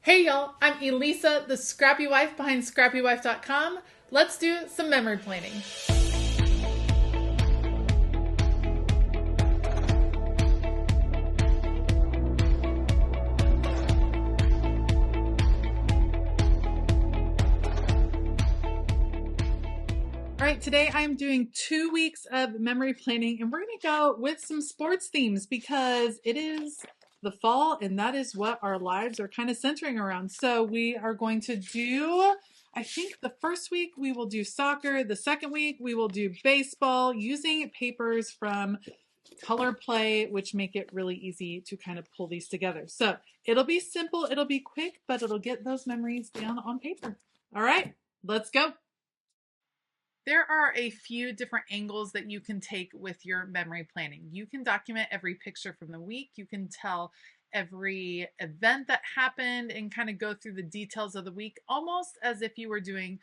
Hey y'all, I'm Elisa, the Scrappy Wife behind ScrappyWife.com. Let's do some memory planning. All right, today I'm doing 2 weeks of memory planning, and we're going to go with some sports themes because it is the fall, and that is what our lives are kind of centering around. So we are going to do, I think the first week we will do soccer, the second week we will do baseball using papers from Colorplay, which make it really easy to kind of pull these together. So it'll be simple, it'll be quick, but it'll get those memories down on paper. All right, let's go. There are a few different angles that you can take with your memory planning. You can document every picture from the week. You can tell every event that happened and kind of go through the details of the week, almost as if you were doing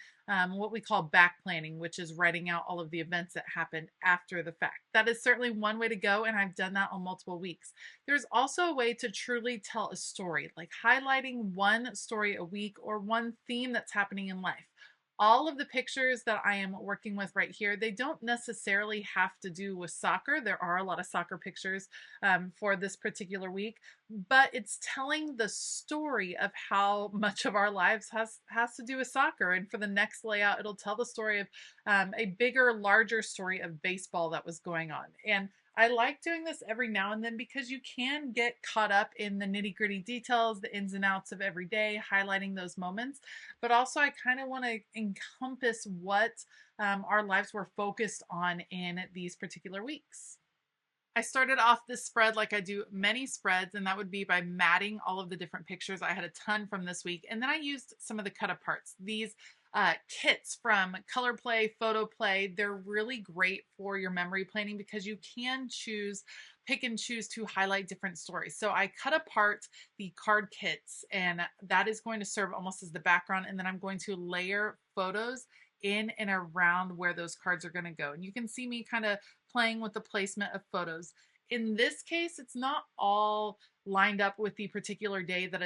what we call back planning, which is writing out all of the events that happened after the fact. That is certainly one way to go, and I've done that on multiple weeks. There's also a way to truly tell a story, like highlighting one story a week or one theme that's happening in life. All of the pictures that I am working with right here, they don't necessarily have to do with soccer. There are a lot of soccer pictures for this particular week, but it's telling the story of how much of our lives has to do with soccer. And for the next layout, it'll tell the story of a bigger, larger story of baseball that was going on. And I like doing this every now and then because you can get caught up in the nitty gritty details, the ins and outs of every day, highlighting those moments. But also, I kind of want to encompass what our lives were focused on in these particular weeks. I started off this spread like I do many spreads, and that would be by matting all of the different pictures. I had a ton from this week, and then I used some of the cut aparts. These kits from Colorplay, Photoplay, they're really great for your memory planning because you can pick and choose to highlight different stories. So I cut apart the card kits, and that is going to serve almost as the background, and then I'm going to layer photos in and around where those cards are going to go. And you can see me kind of playing with the placement of photos. In this case, it's not all lined up with the particular day that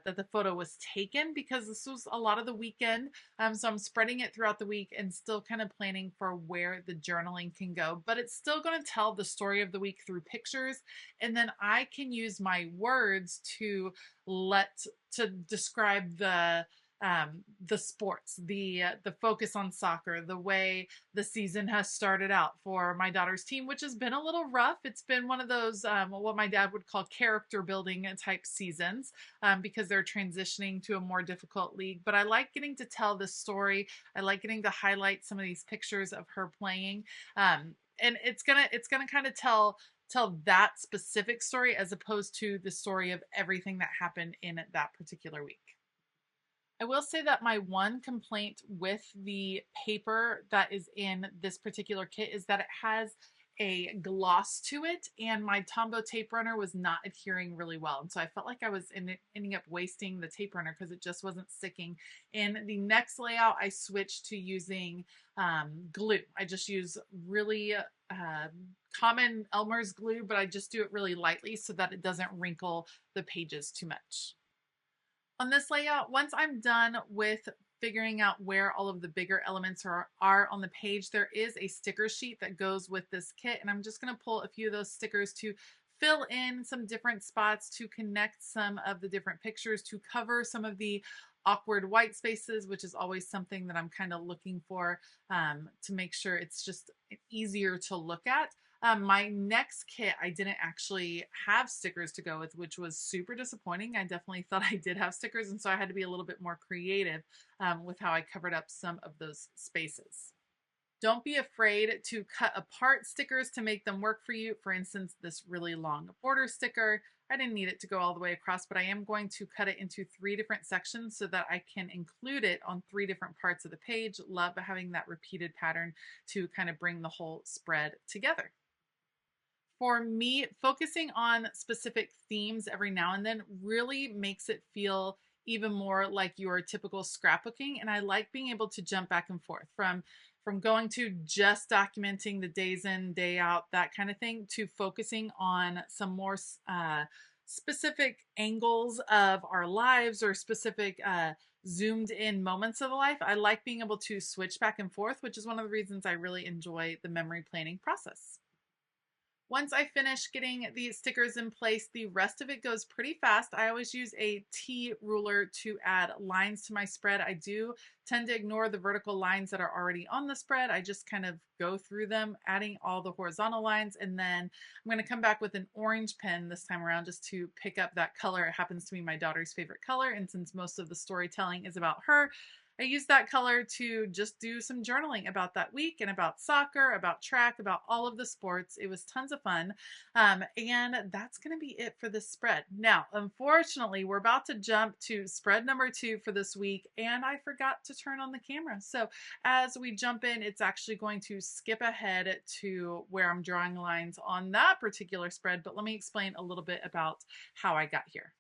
that the photo was taken, because this was a lot of the weekend. So I'm spreading it throughout the week and still kind of planning for where the journaling can go, but it's still going to tell the story of the week through pictures. And then I can use my words to describe the sports, the focus on soccer, the way the season has started out for my daughter's team, which has been a little rough. It's been one of those what my dad would call character building type seasons, because they're transitioning to a more difficult league. But I like getting to tell this story. I like getting to highlight some of these pictures of her playing, and it's gonna kind of tell that specific story as opposed to the story of everything that happened in that particular week. I will say that my one complaint with the paper that is in this particular kit is that it has a gloss to it, and my Tombow tape runner was not adhering really well. And so I felt like I was ending up wasting the tape runner because it just wasn't sticking. In the next layout, I switched to using glue. I just use really common Elmer's glue, but I just do it really lightly so that it doesn't wrinkle the pages too much. On this layout, once I'm done with figuring out where all of the bigger elements are on the page, there is a sticker sheet that goes with this kit, and I'm just going to pull a few of those stickers to fill in some different spots, to connect some of the different pictures, to cover some of the awkward white spaces, which is always something that I'm kind of looking for, to make sure it's just easier to look at. My next kit, I didn't actually have stickers to go with, which was super disappointing. I definitely thought I did have stickers, and so I had to be a little bit more creative with how I covered up some of those spaces. Don't be afraid to cut apart stickers to make them work for you. For instance, this really long border sticker, I didn't need it to go all the way across, but I am going to cut it into 3 different sections so that I can include it on 3 different parts of the page. Love having that repeated pattern to kind of bring the whole spread together. For me, focusing on specific themes every now and then really makes it feel even more like your typical scrapbooking. And I like being able to jump back and forth from going to just documenting the days in, day out, that kind of thing, to focusing on some more specific angles of our lives or specific zoomed in moments of life, I like being able to switch back and forth, which is one of the reasons I really enjoy the memory planning process. Once I finish getting these stickers in place, the rest of it goes pretty fast. I always use a T ruler to add lines to my spread. I do tend to ignore the vertical lines that are already on the spread. I just kind of go through them, adding all the horizontal lines, and then I'm going to come back with an orange pen this time around just to pick up that color. It happens to be my daughter's favorite color, and since most of the storytelling is about her, I used that color to just do some journaling about that week and about soccer, about track, about all of the sports. It was tons of fun. And that's going to be it for this spread. Now, unfortunately, we're about to jump to spread number 2 for this week, and I forgot to turn on the camera. So as we jump in, it's actually going to skip ahead to where I'm drawing lines on that particular spread, but let me explain a little bit about how I got here.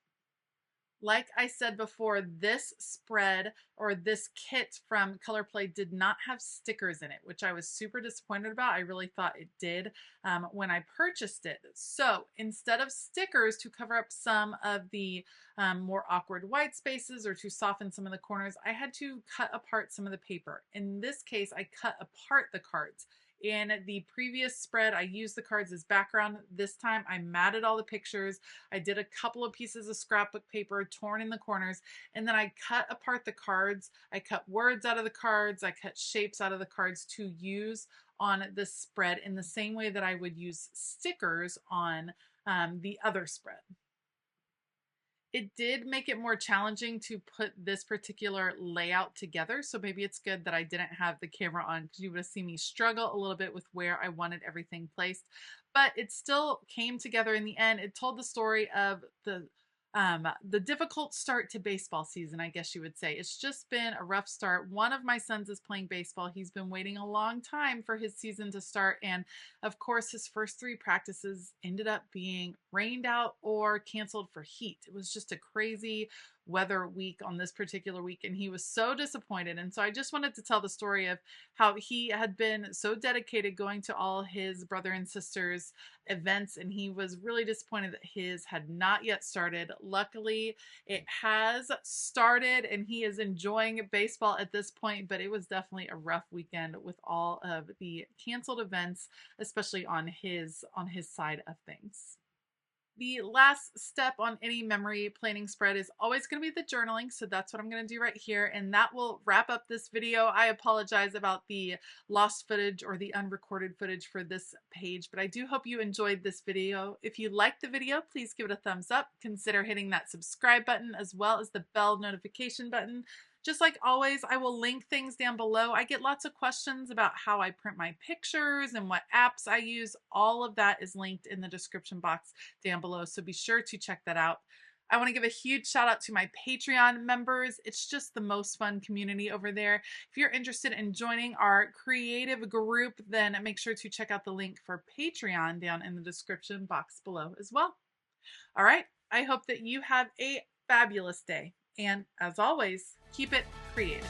Like I said before, this spread or this kit from Colorplay did not have stickers in it, which I was super disappointed about. I really thought it did when I purchased it. So instead of stickers to cover up some of the more awkward white spaces or to soften some of the corners, I had to cut apart some of the paper. In this case, I cut apart the cards. In the previous spread, I used the cards as background. This time I matted all the pictures. I did a couple of pieces of scrapbook paper torn in the corners, and then I cut apart the cards. I cut words out of the cards. I cut shapes out of the cards to use on this spread in the same way that I would use stickers on the other spread. It did make it more challenging to put this particular layout together. So maybe it's good that I didn't have the camera on because you would have seen me struggle a little bit with where I wanted everything placed. But it still came together in the end. It told the story of the difficult start to baseball season, I guess you would say. It's just been a rough start. One of my sons is playing baseball. He's been waiting a long time for his season to start. And of course, his first 3 practices ended up being rained out or canceled for heat. It was just a crazy weather week on this particular week, and he was so disappointed. And so I just wanted to tell the story of how he had been so dedicated going to all his brother and sisters events, and he was really disappointed that his had not yet started. Luckily, it has started and he is enjoying baseball at this point, but it was definitely a rough weekend with all of the canceled events, especially on his side of things. The last step on any memory planning spread is always going to be the journaling. So that's what I'm going to do right here. And that will wrap up this video. I apologize about the lost footage or the unrecorded footage for this page, but I do hope you enjoyed this video. If you liked the video, please give it a thumbs up. Consider hitting that subscribe button as well as the bell notification button. Just like always, I will link things down below. I get lots of questions about how I print my pictures and what apps I use. All of that is linked in the description box down below, so be sure to check that out. I want to give a huge shout out to my Patreon members. It's just the most fun community over there. If you're interested in joining our creative group, then make sure to check out the link for Patreon down in the description box below as well. All right, I hope that you have a fabulous day. And as always, keep it creative.